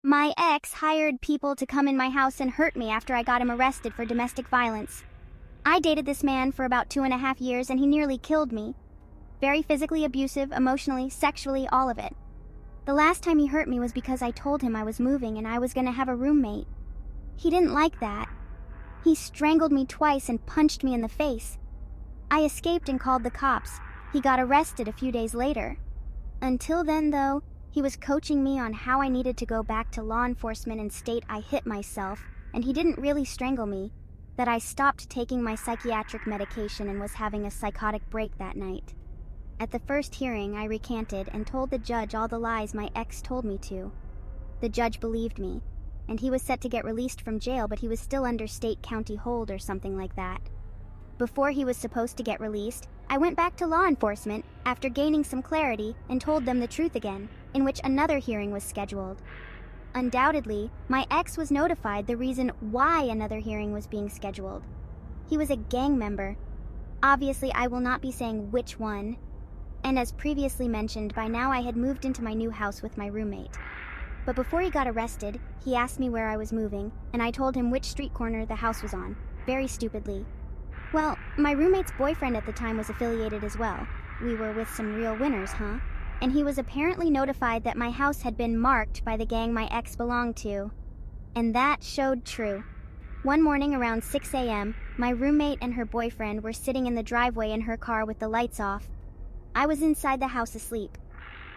My ex hired people to come in my house and hurt me after I got him arrested for domestic violence. I dated this man for about 2.5 years and he nearly killed me. Very physically abusive, emotionally, sexually, all of it. The last time he hurt me was because I told him I was moving and I was gonna have a roommate. He didn't like that. He strangled me twice and punched me in the face. I escaped and called the cops. He got arrested a few days later. Until then, though, he was coaching me on how I needed to go back to law enforcement and state I hit myself, and he didn't really strangle me, that I stopped taking my psychiatric medication and was having a psychotic break that night. At the first hearing, I recanted and told the judge all the lies my ex told me to. The judge believed me, and he was set to get released from jail, but he was still under state county hold or something like that. Before he was supposed to get released, I went back to law enforcement after gaining some clarity and told them the truth again, in which another hearing was scheduled. Undoubtedly, my ex was notified the reason why another hearing was being scheduled. He was a gang member. Obviously, I will not be saying which one. And as previously mentioned, by now I had moved into my new house with my roommate. But before he got arrested, he asked me where I was moving, and I told him which street corner the house was on, very stupidly. Well, my roommate's boyfriend at the time was affiliated as well. We were with some real winners, huh? And he was apparently notified that my house had been marked by the gang my ex belonged to. And that showed true. One morning around 6 a.m., my roommate and her boyfriend were sitting in the driveway in her car with the lights off. I was inside the house asleep.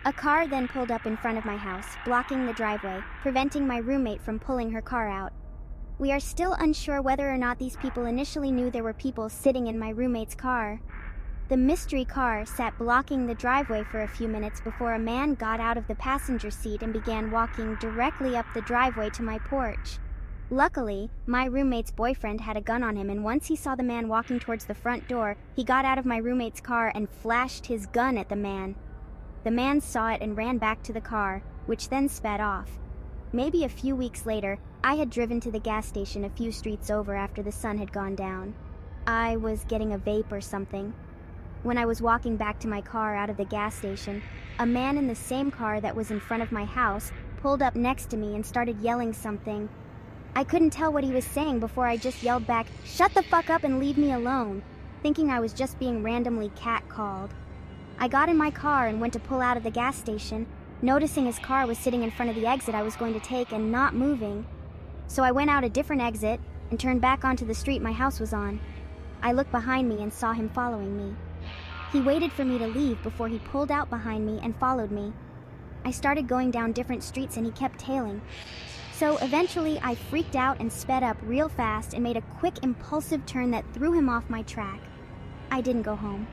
A car then pulled up in front of my house, blocking the driveway, preventing my roommate from pulling her car out. We are still unsure whether or not these people initially knew there were people sitting in my roommate's car. The mystery car sat blocking the driveway for a few minutes before a man got out of the passenger seat and began walking directly up the driveway to my porch. Luckily, my roommate's boyfriend had a gun on him, and once he saw the man walking towards the front door, he got out of my roommate's car and flashed his gun at the man. The man saw it and ran back to the car, which then sped off. Maybe a few weeks later, I had driven to the gas station a few streets over after the sun had gone down. I was getting a vape or something. When I was walking back to my car out of the gas station, a man in the same car that was in front of my house pulled up next to me and started yelling something. I couldn't tell what he was saying before I just yelled back, "Shut the fuck up and leave me alone," thinking I was just being randomly catcalled. I got in my car and went to pull out of the gas station, noticing his car was sitting in front of the exit I was going to take and not moving. So I went out a different exit and turned back onto the street my house was on. I looked behind me and saw him following me. He waited for me to leave before he pulled out behind me and followed me. I started going down different streets and he kept tailing. So eventually I freaked out and sped up real fast and made a quick impulsive turn that threw him off my track. I didn't go home.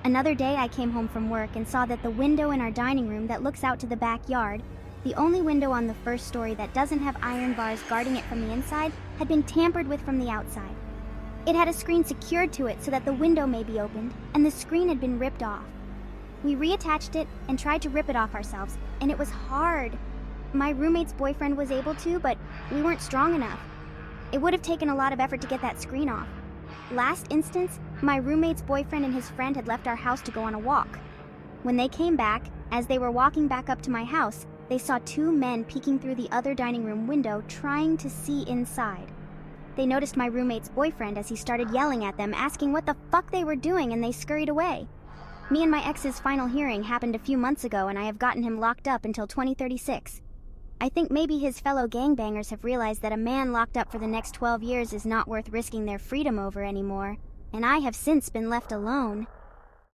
Another day I came home from work and saw that the window in our dining room that looks out to the backyard, the only window on the first story that doesn't have iron bars guarding it from the inside, had been tampered with from the outside. It had a screen secured to it so that the window may be opened, and the screen had been ripped off. We reattached it and tried to rip it off ourselves, and it was hard. My roommate's boyfriend was able to, but we weren't strong enough. It would have taken a lot of effort to get that screen off. Last instance, my roommate's boyfriend and his friend had left our house to go on a walk. When they came back, as they were walking back up to my house, they saw two men peeking through the other dining room window trying to see inside. They noticed my roommate's boyfriend as he started yelling at them, asking what the fuck they were doing, and they scurried away. Me and my ex's final hearing happened a few months ago, and I have gotten him locked up until 2036. I think maybe his fellow gangbangers have realized that a man locked up for the next 12 years is not worth risking their freedom over anymore, and I have since been left alone.